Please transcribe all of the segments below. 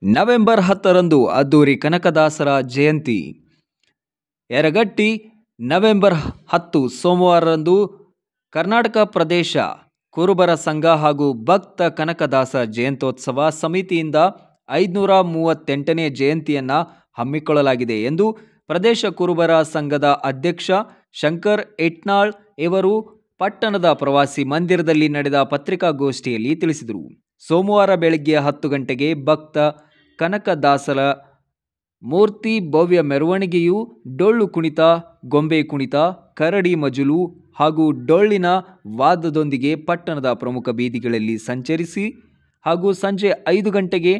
November 10ರಂದು ಅದ್ದೂರಿ ಕನಕದಾಸರ ಜಯಂತಿ. Yaragatti November 10 ಸೋಮವಾರರಂದು Karnataka ಪ್ರದೇಶ ಕುರುಬರ ಸಂಘ ಹಾಗೂ ಭಕ್ತ ಕನಕದಾಸ ಜಯಂತ್ಯೋತ್ಸವ ಸಮಿತಿಯಿಂದ 538ನೇ ಜಯಂತಿಯನ್ನು ಹಮ್ಮಿಕೊಳ್ಳಲಾಗಿದೆ ಎಂದು ಪ್ರದೇಶ ಕುರುಬರ ಸಂಘದ ಅಧ್ಯಕ್ಷ ಶಂಕರ್ ಇಟ್ನಾಳ್ ಇವರು ಪಟ್ಟಣದ ಪ್ರವಾಸಿ ಮಂದಿರದಲ್ಲಿ ನಡೆದ ಪತ್ರಿಕಾಗೋಷ್ಠಿಯಲ್ಲಿ ತಿಳಿಸಿದರು. ಸೋಮವಾರ ಬೆಳಗ್ಗೆ 10 ಗಂಟೆಗೆ ಭಕ್ತ ಕನಕದಾಸರ ಮೂರ್ತಿ ಭವ್ಯ ಮೆರವಣಿಗೆಯು ಡೊಳ್ಳು ಕುಣಿತ, ಗೊಂಬೆ ಕುಣಿತ, ಕರಡಿ ಮಜಲು ಹಾಗೂ ಡೊಳ್ಳಿನ ವಾದ್ಯದೊಂದಿಗೆ ಪಟ್ಟಣದ ಪ್ರಮುಖ ಬೀದಿಗಳಲ್ಲಿ ಸಂಚರಿಸಿ ಹಾಗೂ ಸಂಜೆ 5 ಗಂಟೆಗೆ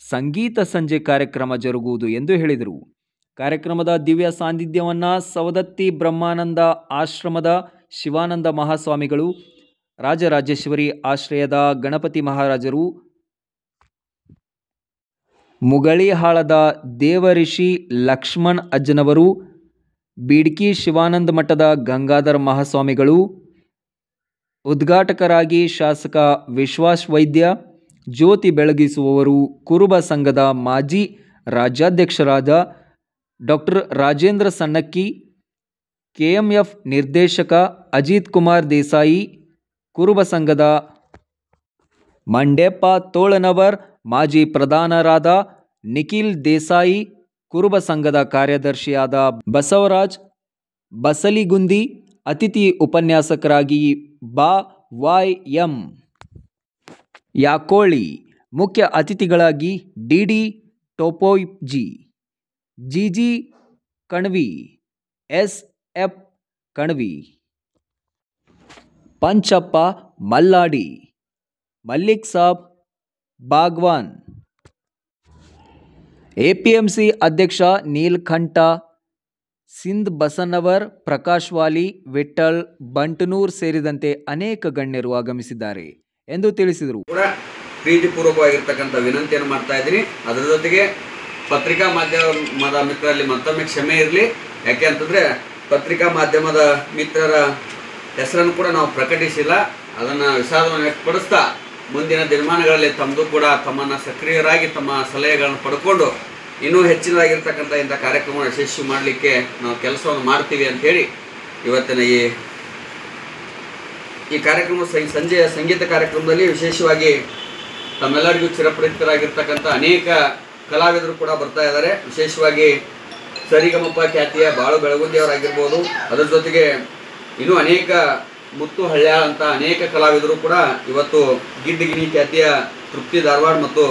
ಸಂಗೀತ ಸಂಜೆ ಕಾರ್ಯಕ್ರಮ ಜರುಗುವುದು ಎಂದು ಹೇಳಿದರು. ಕಾರ್ಯಕ್ರಮದ ದಿವ್ಯ ಸಾನ್ನಿಧ್ಯವನ್ನು ಸವದತ್ತಿ ಬ್ರಹ್ಮಾನಂದ ಆಶ್ರಮದ ಶಿವಾನಂದ ಮಹಾಸ್ವಾಮಿಗಳು, ರಾಜರಾಜೇಶ್ವರಿ ಆಶ್ರಯದ ಗಣಪತಿ ಮಹಾರಾಜರು, ಮುಗಳಿಹಾಳದ ದೇವರಿಷಿ ಲಕ್ಷ್ಮಣ್ ಅಜ್ಜನವರು, ಬೀಡ್ಕಿ ಶಿವಾನಂದ ಮಠದ ಗಂಗಾಧರ ಮಹಾಸ್ವಾಮಿಗಳು, ಉದ್ಘಾಟಕರಾಗಿ ಶಾಸಕ ವಿಶ್ವಾಸ್ ವೈದ್ಯ, ಜ್ಯೋತಿ ಬೆಳಗಿಸುವವರು ಕುರುಬ ಸಂಘದ ಮಾಜಿ ರಾಜ್ಯಾಧ್ಯಕ್ಷರಾದ ಡಾಕ್ಟರ್ ರಾಜೇಂದ್ರ ಸಣ್ಣಕ್ಕಿ, ಕೆಎಂಎಫ್ ನಿರ್ದೇಶಕ ಅಜಿತ್ ಕುಮಾರ್ ದೇಸಾಯಿ, ಕುರುಬ ಸಂಘದ ಮಂಡ್ಯಪ್ಪ ತೋಳನವರ್, ಮಾಜಿ ಪ್ರಧಾನರಾದ ನಿಖಿಲ್ ದೇಸಾಯಿ, ಕುರುಬ ಸಂಘದ ಕಾರ್ಯದರ್ಶಿಯಾದ ಬಸವರಾಜ್ ಬಸಲಿಗುಂದಿ, ಅತಿಥಿ ಉಪನ್ಯಾಸಕರಾಗಿ ಬಾ.ವೈ.ಎಂ. ಯಾಕೋಳಿ, ಮುಖ್ಯ ಅತಿಥಿಗಳಾಗಿ DD. ಟೋಪೋಯ್ಜಿ, GG Kanvi, ಎಸ್.ಎಫ್. Kanvi, Panchappa Malladi, Malik Sab Bagwan, APMC ಅಧ್ಯಕ್ಷ ನೀಲಕಂಠ ಸಿಂದ್ ಬಸನ್ನವರ್, ಪ್ರಕಾಶ್ ವಾಲಿ, ವಿಠ್ಠಲ್ ಬಂಟನೂರ್ ಸೇರಿದಂತೆ ಅನೇಕ ಗಣ್ಯರು ಆಗಮಿಸಿದ್ದಾರೆ ಎಂದು ತಿಳಿಸಿದರು. ಪ್ರೀತಿಪೂರ್ವಕವಾಗಿರ್ತಕ್ಕಂಥ ವಿನಂತಿಯನ್ನು ಮಾಡ್ತಾ ಇದ್ದೀನಿ. ಅದರ ಜೊತೆಗೆ ಪತ್ರಿಕಾ ಮಾಧ್ಯಮದ ಮಿತ್ರರಲ್ಲಿ ಮತ್ತೊಮ್ಮೆ ಕ್ಷಮೆ ಇರಲಿ. ಯಾಕೆ ಅಂತಂದರೆ ಪತ್ರಿಕಾ ಮಾಧ್ಯಮದ ಮಿತ್ರರ ಹೆಸರನ್ನು ಕೂಡ ನಾವು ಪ್ರಕಟಿಸಿಲ್ಲ. ಅದನ್ನು ವಿಷಾದವನ್ನು ವ್ಯಕ್ತಪಡಿಸ್ತಾ ಮುಂದಿನ ದಿನಮಾನಗಳಲ್ಲಿ ತಮ್ಮದು ಕೂಡ ತಮ್ಮನ್ನು ಸಕ್ರಿಯರಾಗಿ ತಮ್ಮ ಸಲಹೆಗಳನ್ನು ಪಡ್ಕೊಂಡು ಇನ್ನೂ ಹೆಚ್ಚಿನದಾಗಿರ್ತಕ್ಕಂಥ ಇಂಥ ಕಾರ್ಯಕ್ರಮವನ್ನು ಯಶಸ್ವಿ ಮಾಡಲಿಕ್ಕೆ ನಾವು ಕೆಲಸವನ್ನು ಮಾಡ್ತೀವಿ ಅಂಥೇಳಿ ಇವತ್ತಿನ ಈ ಕಾರ್ಯಕ್ರಮ ಸಂಜೆಯ ಸಂಗೀತ ಕಾರ್ಯಕ್ರಮದಲ್ಲಿ ವಿಶೇಷವಾಗಿ ತಮ್ಮೆಲ್ಲರಿಗೂ ಚಿರಪರಿಚಿತರಾಗಿರ್ತಕ್ಕಂಥ ಅನೇಕ ಕಲಾವಿದರು ಕೂಡ ಬರ್ತಾ ಇದ್ದಾರೆ. ವಿಶೇಷವಾಗಿ ಸರಿಗಮಪ ಖ್ಯಾತಿಯ ಬಾಳು ಬೆಳಗುಂದಿಯವರಾಗಿರ್ಬೋದು, ಅದರ ಜೊತೆಗೆ ಇನ್ನೂ ಅನೇಕ ಮುತ್ತು ಹಳ್ಯಾಳ್ ಅಂತ ಅನೇಕ ಕಲಾವಿದರು ಕೂಡ ಇವತ್ತು ಗಿಡ್ಡಗಿನಿ ಖ್ಯಾತಿಯ ತೃಪ್ತಿ ಧಾರವಾಡ ಮತ್ತು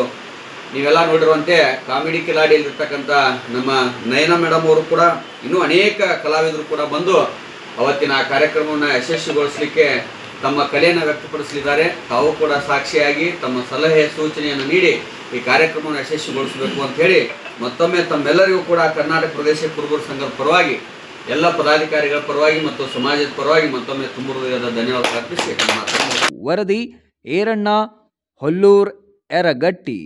ನೀವೆಲ್ಲ ನೋಡಿರುವಂತೆ ಕಾಮಿಡಿ ಕಿಲಾಡಿಯಲ್ಲಿರ್ತಕ್ಕಂಥ ನಮ್ಮ ನಯನ ಮೇಡಮ್ ಅವರು ಕೂಡ ಇನ್ನೂ ಅನೇಕ ಕಲಾವಿದರು ಕೂಡ ಬಂದು ಅವತ್ತಿನ ಕಾರ್ಯಕ್ರಮವನ್ನು ಯಶಸ್ವಿಗೊಳಿಸಲಿಕ್ಕೆ ತಮ್ಮ ಕಲೆಯನ್ನು ವ್ಯಕ್ತಪಡಿಸಲಿದ್ದಾರೆ. ತಾವು ಕೂಡ ಸಾಕ್ಷಿಯಾಗಿ ತಮ್ಮ ಸಲಹೆ ಸೂಚನೆಯನ್ನು ನೀಡಿ ಈ ಕಾರ್ಯಕ್ರಮವನ್ನು ಯಶಸ್ವಿಗೊಳಿಸಬೇಕು ಅಂತ ಹೇಳಿ ಮತ್ತೊಮ್ಮೆ ತಮ್ಮೆಲ್ಲರಿಗೂ ಕೂಡ ಕರ್ನಾಟಕ ಪ್ರದೇಶ ಕುರುಬರ ಸಂಘದ ಪರವಾಗಿ ಎಲ್ಲ ಪದಾಧಿಕಾರಿಗಳ ಪರವಾಗಿ ಮತ್ತು ಸಮಾಜದ ಪರವಾಗಿ ಮತ್ತೊಮ್ಮೆ ತುಂಬ ಹೃದಯದ ಧನ್ಯವಾದ ಅರ್ಪಿಸಿ ವರದಿ ಏರಣ್ಣ ಹೊಲ್ಲೂರ್ Yaragatti.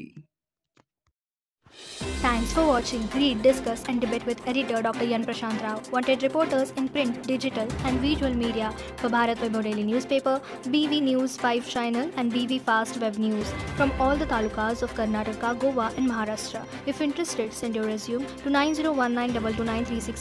Thanks for watching Read, Discuss and Debate with editor Dr. Yan Prashant Rao. Wanted reporters in print, digital and visual media for Bharat Vaibhav Daily Newspaper, BV News 5 Channel and BV Fast Web News from all the talukas of Karnataka, Goa and Maharashtra. If interested, send your resume to 9019229366.